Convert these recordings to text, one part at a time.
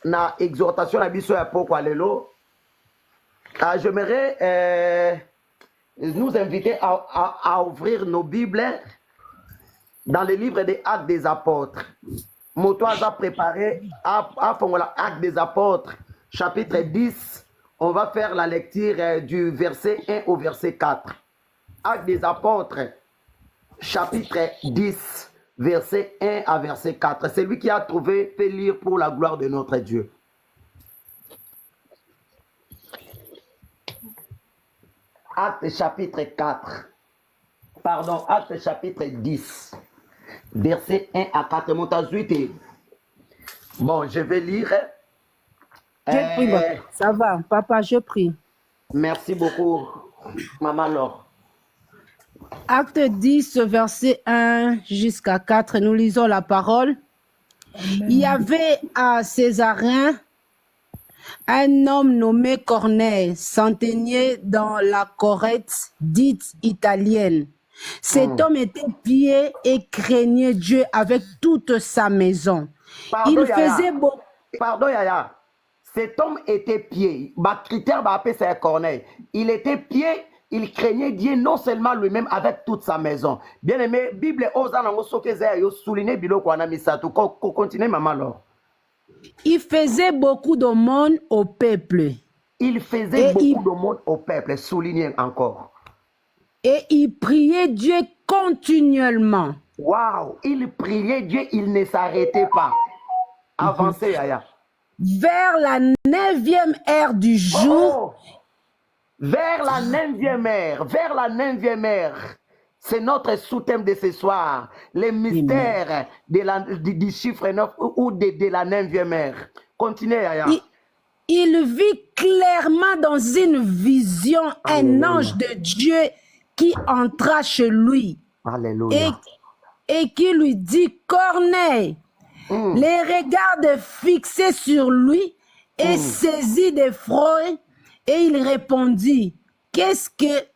na exhortation à biso ya pokwa lelo. J'aimerais nous inviter à ouvrir nos Bibles dans le livre des Actes des Apôtres. Motoise a préparé à Actes des Apôtres, chapitre 10. On va faire la lecture du verset 1 au verset 4. Actes des Apôtres, chapitre 10, verset 1 à verset 4. Celui qui a trouvé peut lire pour la gloire de notre Dieu. Actes chapitre 4. Pardon, Actes chapitre 10. Verset 1 à 4. Montazuite. Bon, je vais lire. Je prie, ça va, papa, je prie. Merci beaucoup, Maman Laure. Acte 10, verset 1 jusqu'à 4, nous lisons la parole. Amen. Il y avait à Césarien un homme nommé Corneille, centenier dans la Corrète dite italienne. Cet homme était pieux et craignait Dieu avec toute sa maison. Pardon, il faisait beaucoup. Pardon, Yaya. Cet homme était pieux. Critère c'est Corneille. Il était pieux, il craignait Dieu non seulement lui-même avec toute sa maison. Bien aimé, Bible souligné biloko na misato. Continue, maman Laure. Il faisait beaucoup d'aumônes au peuple. Il faisait beaucoup d'aumônes au peuple. Soulignez encore. Et il priait Dieu continuellement. Waouh! Il priait Dieu, il ne s'arrêtait pas. Avancez, Yaya. Vers la 9e heure du jour. Vers la 9e heure. Vers la 9e heure. C'est notre sous-thème de ce soir. Les mystères du chiffre 9 ou de la 9e heure. Continuez, Yaya. Il vit clairement dans une vision un ange de Dieu qui entra chez lui. Alléluia. Et qui lui dit, Corneille, les regards fixés sur lui et saisi d'effroi, et il répondit, qu'est-ce que,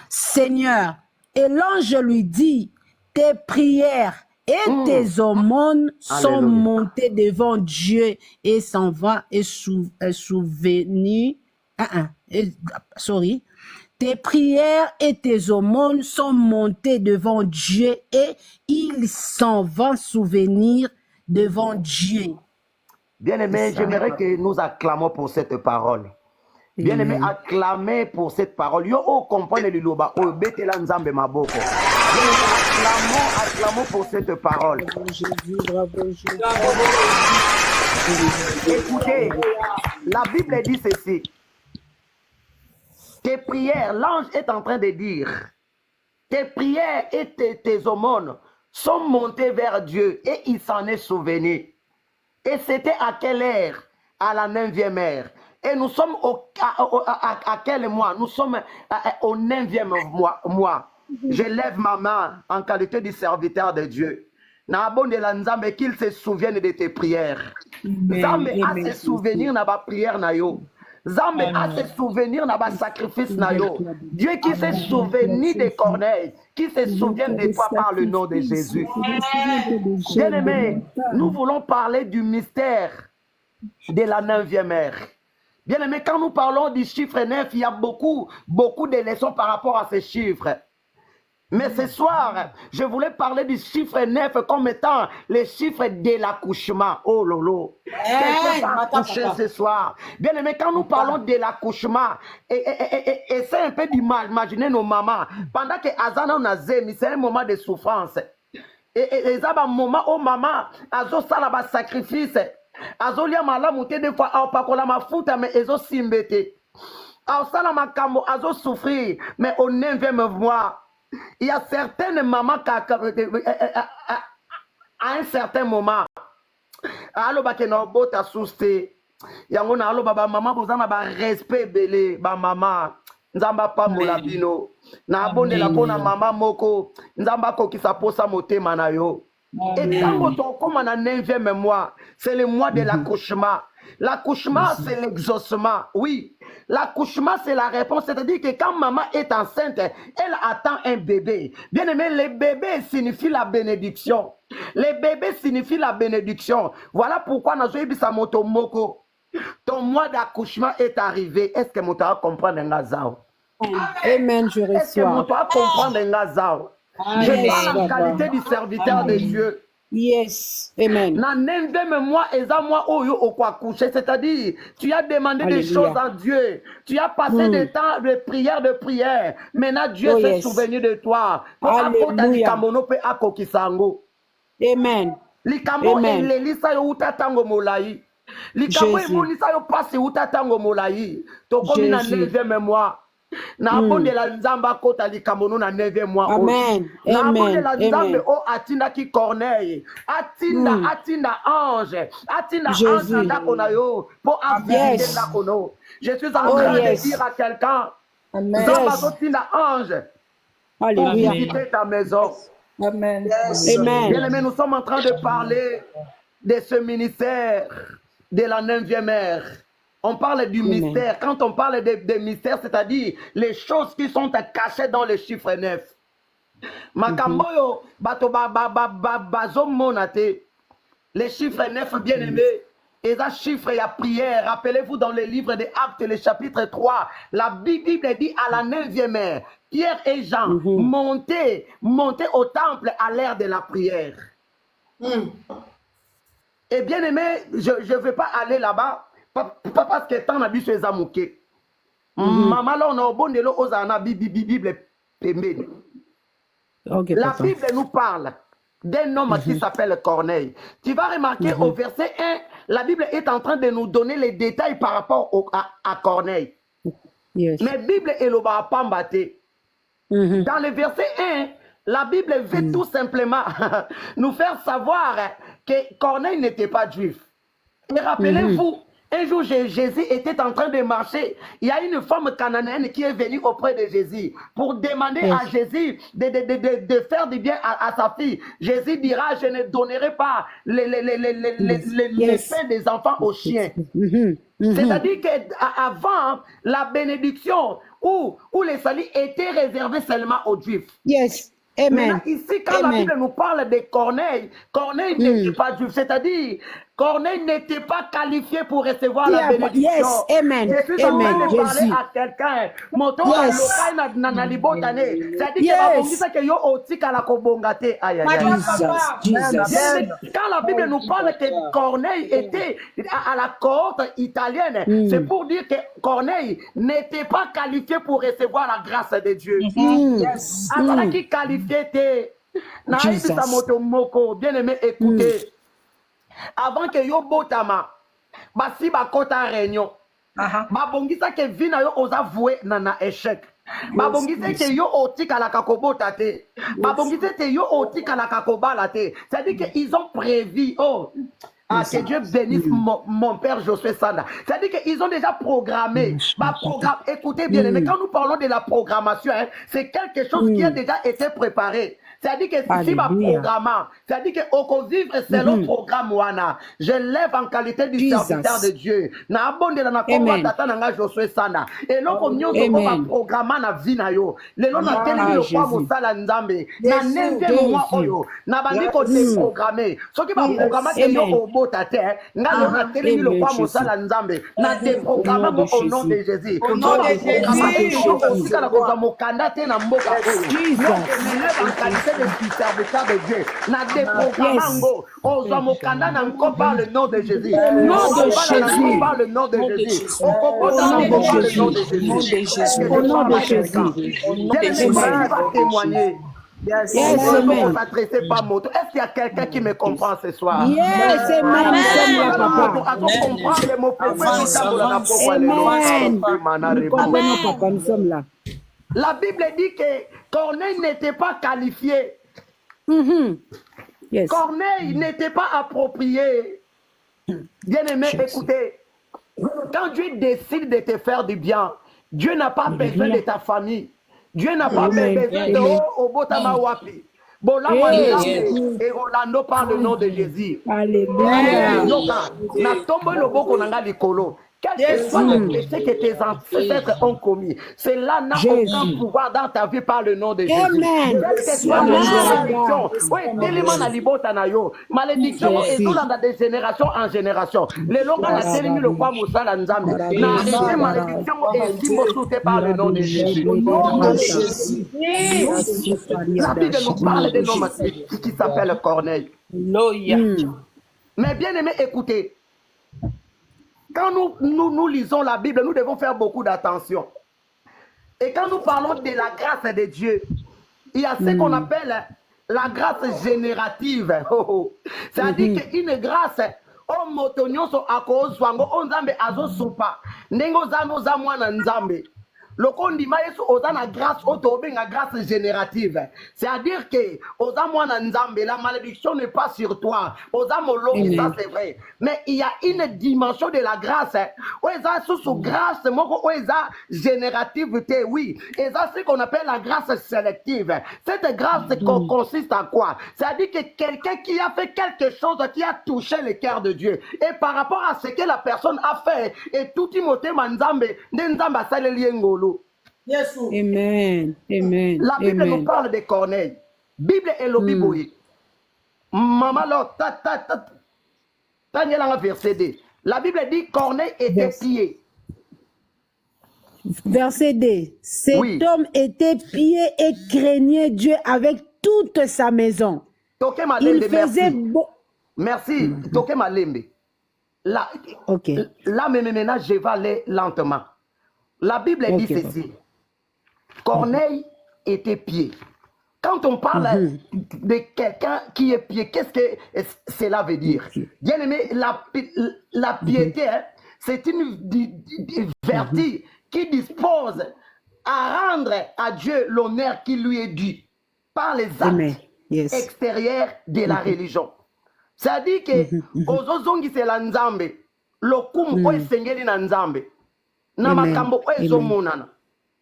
Seigneur? Et l'ange lui dit, tes prières et tes aumônes sont montées devant Dieu et s'en va et souvenir. Tes prières et tes aumônes sont montées devant Dieu et il s'en va souvenir devant Dieu. Bien-aimé, j'aimerais que nous acclamons pour cette parole. Bien-aimé, acclamez pour cette parole. Yo, comprenez le loba, betela nzambe maboko. Acclamons pour cette parole. Écoutez, la Bible dit ceci. Tes prières, l'ange est en train de dire, tes prières et tes aumônes sont montées vers Dieu et il s'en est souvenu. Et c'était à quelle heure? À la 9e heure. Et nous sommes à quel mois? Nous sommes au 9e mois. Je lève ma main en qualité de serviteur de Dieu. Nzambe qu'il se souvienne de tes prières. Nzambe a se souvenir de ma prière na yo. Nzambe a se souvenir de ma sacrifice na yo. Dieu qui se souvenu de Corneille, qui se souvient de toi par le nom de Jésus. Bien-aimé, nous voulons parler du mystère de la 9e heure. Bien-aimé, quand nous parlons du chiffre 9, il y a beaucoup de leçons par rapport à ces chiffres. Mais ce soir, je voulais parler du chiffre 9 comme étant le chiffre de l'accouchement. Oh lolo. Quelqu'un va accoucher ce soir. Bien-aimé, quand nous parlons de l'accouchement, et c'est un peu d'image. Imaginez nos mamans. Pendant que Azana Nazemi, c'est un moment de souffrance. Et ça, un moment où maman, Azo Salaba sacrifice. Azo Lia Malamouté, des fois, Ao Pakola Mafuta, mais Azo Simbete. Ao Salama Kambo, Azo souffrir, mais au 9e mois. Il y a certaines mamans qui, à un certain moment, alors que nos bottes à souster, il y a un maman qui a respect belé, maman, nzamba pa molabino, na abonde la pona maman moko, nzamba ko ki sa posa motema na yo. Et quand on a 9e mois, c'est le mois de l'accouchement. L'accouchement, c'est l'exaucement. Oui, l'accouchement, c'est la réponse. C'est-à-dire que quand maman est enceinte, elle attend un bébé. Bien aimé, le bébé signifie la bénédiction. Les bébés signifient la bénédiction. Voilà pourquoi dans le moko, ton mois d'accouchement est arrivé. Est-ce que mon va comprendre un gazao? Amen, je Est-ce que mon reçois. va comprendre un gazao? Je parle en qualité du serviteur de Dieu. Yes, amen. C'est-à-dire, tu as demandé des Alléluia. choses à Dieu. Tu as passé des temps de prière. Maintenant, Dieu s'est souvenu de toi. Alléluia. Amen. Likambo Amen. elelisa yo uta tango molai. Likambo Jésus. emonisa yo pasi uta tango molai. Tokomi na Jésus. 9e mois. Na abondela nzambe akota likambo no na 9e mois. Amen. Na Amen. abondela nzambe Amen. o atinda ki Corneille. Atinda ange. Atinda ange Jésus. na ndako na yo. Po avisiter Yes. ndako no. Je suis en train de dire à quelqu'un. Nzambe azotinda ange. Pour Alléluia. visiter ta maison. Amen. Amen. Bien aimé, nous sommes en train de parler de ce ministère de la 9e ère. On parle du mystère. Quand on parle de mystère, c'est-à-dire les choses qui sont cachées dans le chiffre 9. Makamboyo, bato bazo monate. Les chiffres 9, bien aimé. Et ça, chiffre, il y a prière. Rappelez-vous dans le livre des Actes, le chapitre 3, la Bible dit à la 9e ère, Pierre et Jean montaient au temple à l'heure de la prière. Et bien aimé, je ne vais pas aller là-bas, pas parce que tant d'abus les amouqués. Maman, là, on a bon de l'eau aux Bible pembé. Okay, La papa. Bible nous parle d'un homme qui s'appelle Corneille. Tu vas remarquer au verset 1, la Bible est en train de nous donner les détails par rapport à Corneille. Yes. Mais la Bible est le bas pambaté. Dans le verset 1, la Bible veut tout simplement nous faire savoir que Corneille n'était pas juif. Et rappelez-vous, un jour Jésus était en train de marcher. Il y a une femme cananéenne qui est venue auprès de Jésus pour demander à Jésus de faire du bien à sa fille. Jésus dira, je ne donnerai pas les pains des enfants aux chiens. C'est-à-dire qu'avant, la bénédiction ou les saluts étaient réservés seulement aux juifs. Yes. Amen. Maintenant, ici, quand la Bible nous parle de Corneille, Corneille n'était pas juif. C'est-à-dire, Corneille n'était pas qualifié pour recevoir la bénédiction. Yes. Amen. Je suis en train Amen. de parler Jésus. à quelqu'un. Moto Yes. lokai na libotane. C'est-à-dire Yes. que babongisa que yo otika la kobongate. Aïe, aïe, aïe. Jesus. Quand la Bible nous parle que Corneille était à la cohorte italienne, c'est pour dire que Corneille n'était pas qualifié pour recevoir la grâce de Dieu. Alors qui qualifié était Naïbisa Moto Moko, bien aimé, écoutez. Avant que yo botama, basi bakota réunion. Babongisa ke vina yo oza voué na échec. Babongisa ke yo otika la kakobota te. Babongisa te yo otika la kakobala te. C'est-à-dire qu'ils ont prévu, que Dieu bénisse mon père Josué Sanda. C'est-à-dire qu'ils ont déjà programmé. Écoutez bien, mais quand nous parlons de la programmation, c'est quelque chose qui a déjà été préparé. C'est-à-dire que si ma programme, c'est-à-dire qu'on vivre selon le programme Wana, je lève en qualité du serviteur de Dieu. Na abonde la nakoma tata nanga Josué Sana. Et là qu'on nyonso ko programme na vie na yo. Le lo na télé yo kwa mosala nzambe. Na nende moi oyo. Na bandi ko te programmer. Soki ba programme te yo obota te, nga lo na télé yo kwa mosala nzambe. Na te programme au nom de Jésus. Au nom de Jésus. Osika na ko mokanda te na mboka oyo. Jesus. En qualité de serviteur de Dieu. Na déprogrammango. Ozamokanda na par le nom de Jésus. Nom de Jésus. Par le nom de Jésus. Au nom de Jésus. Au nom de Jésus. Jésus va témoigner. Yes, amen. Est-ce qu'il y a quelqu'un qui me comprend ce soir? Yes, amen. Nous sommes là. La Bible dit que Corneille n'était pas qualifié. Yes. Corneille n'était pas approprié. Bien-aimé, écoutez. Quand Dieu décide de te faire du bien, Dieu n'a pas besoin de ta famille. Dieu n'a pas besoin de Obotama Wapi. Et Rolando par le nom de Jésus. Alléluia. quel que soit le péché que tes ancêtres ont commis, cela n'a aucun pouvoir dans ta vie par le nom de Jésus. Amen. Quelle que soit la malédiction, oui, tellement na libota na yo, malédiction et tout dans de génération en génération. Les longs na telemi le quoi musala nzambe, na arrêté malédiction et simosouté par le nom de Jésus. La Bible nous parle d'un homme qui s'appelle Corneille. Mais bien aimé, écoutez, quand nous lisons la Bible, nous devons faire beaucoup d'attention. Et quand nous parlons de la grâce de Dieu, il y a ce qu'on appelle la grâce générative. C'est-à-dire qu'une grâce, on motonyo so ako zwango on nzambe azo supa nengo zano za mwana nzambe. Lokondima yesu ozana grâce otobenga grâce générative. C'est-à-dire que oza mwana nzambe, la malédiction n'est pas sur toi. Oza molobi, ça c'est vrai. Mais il y a une dimension de la grâce. Oza sous grâce, moko oza générativité, oui. Et ça c'est ce qu'on appelle la grâce sélective. Cette grâce consiste en quoi? C'est-à-dire que quelqu'un qui a fait quelque chose qui a touché le cœur de Dieu. Et par rapport à ce que la personne a fait, et tout imote manzambe, nzambe saleli ngolo. Yes. Amen. Amen. La Bible nous parle de Corneille. Bible est le Bible. Maman, verset 2. La Bible dit Corneille était pieux. Verset 2. Cet homme était pieux et craignait Dieu avec toute sa maison. Il faisait beau. Merci. Toke Malembe. Là, maintenant, je vais aller lentement. La Bible dit ceci. Corneille était pieux. Quand on parle de quelqu'un qui est pieux, qu'est-ce que cela veut dire? Bien aimé, la piété, c'est une vertu qui dispose à rendre à Dieu l'honneur qui lui est dû par les actes extérieurs de la religion. C'est-à-dire que ozozongi c'est la nzambe, lokumu oesengeli na nzambe, na makambo oezomonana.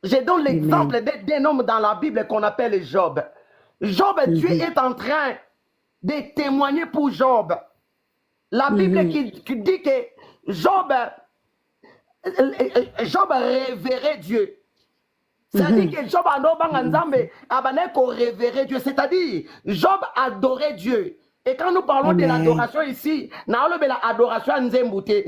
Je donne l'exemple d'un homme dans la Bible qu'on appelle Job. Job, Dieu est en train de témoigner pour Job. La Bible qui dit que Job révérait Dieu. C'est-à-dire que Job révérait Dieu. C'est-à-dire, Job adorait Dieu. Et quand nous parlons de l'adoration ici, nous avons l'adoration nzembute.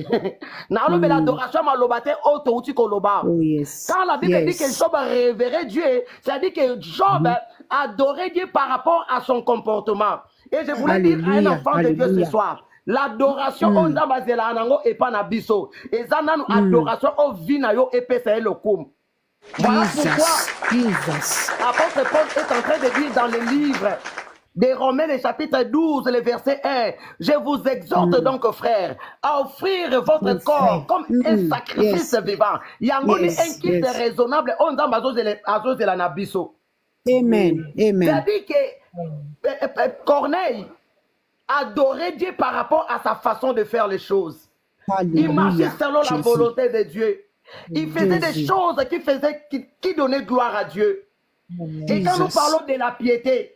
Nous avons l'adoration malobate otouti koloba. Quand la Bible dit que Job révérait Dieu, c'est-à-dire que Job adorait Dieu par rapport à son comportement. Et je voulais dire à un enfant de Dieu ce soir, l'adoration on a basé la nango et pas na biso. Et ça nous adoration au vinayo et pesa le kum. Voilà pourquoi l'apôtre Paul est en train de dire dans le livre de Romains, le chapitre 12, le verset 1. Je vous exhorte donc, frères, à offrir votre corps comme un sacrifice vivant. Il y a un culte raisonnable. On a besoin de la nabiso. Amen. Amen. C'est-à-dire que Corneille adorait Dieu par rapport à sa façon de faire les choses. Il marchait selon la volonté de Dieu. Il faisait des choses qui donnaient gloire à Dieu. Et quand nous parlons de la piété,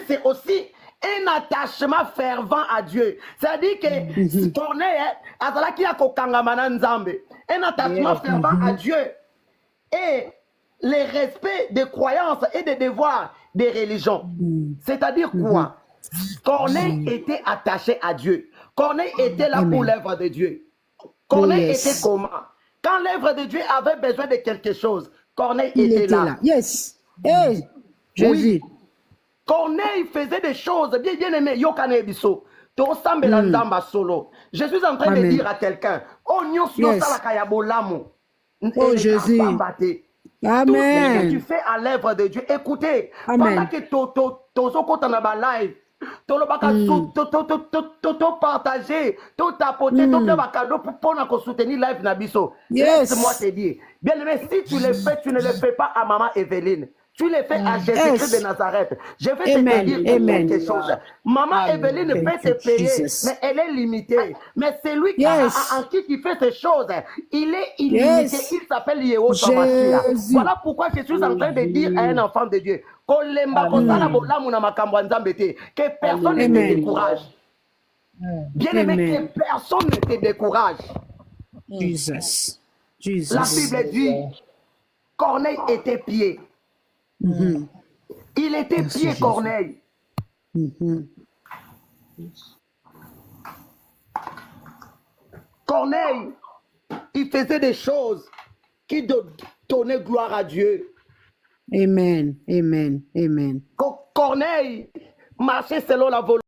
c'est aussi un attachement fervent à Dieu. C'est-à-dire que Corneille, un attachement fervent à Dieu et le respect des croyances et des devoirs des religions. C'est-à-dire quoi? Corneille était attaché à Dieu. Corneille était là pour l'œuvre de Dieu. Corneille était comment? Quand l'œuvre de Dieu avait besoin de quelque chose, Corneille était là. Yes. Hey, Jésus. Corneille faisait des choses bien aimées. Yokane biso. Solo. Je suis en train de dire à quelqu'un, oh Jésus. Amen. Tout ce que tu fais à l'œuvre de Dieu, écoutez, pendant que live, partager, tout apporter, tout cadeau pour soutenir live Nabiso. Laisse-moi te dire, bien aimé, si tu le fais, tu ne le fais pas à maman Evelyne. Tu le fais à Jésus-Christ de Nazareth. Je vais te dire quelque chose. Maman Evelyne peut te payer, mais elle est limitée. Mais c'est lui en qui fait ces choses. Il est illimité. Il s'appelle Yehova Mashiach. Voilà pourquoi je suis en train de dire à un enfant de Dieu que personne ne te décourage. Bien aimé, que personne ne te décourage. Jesus. La Jesus. Bible dit, Corneille était pied. Mhm. Il était Merci, pied, Jésus. Corneille. Mhm. Corneille, il faisait des choses qui donnaient gloire à Dieu. Amen. Amen. Amen. Corneille marchait selon la volonté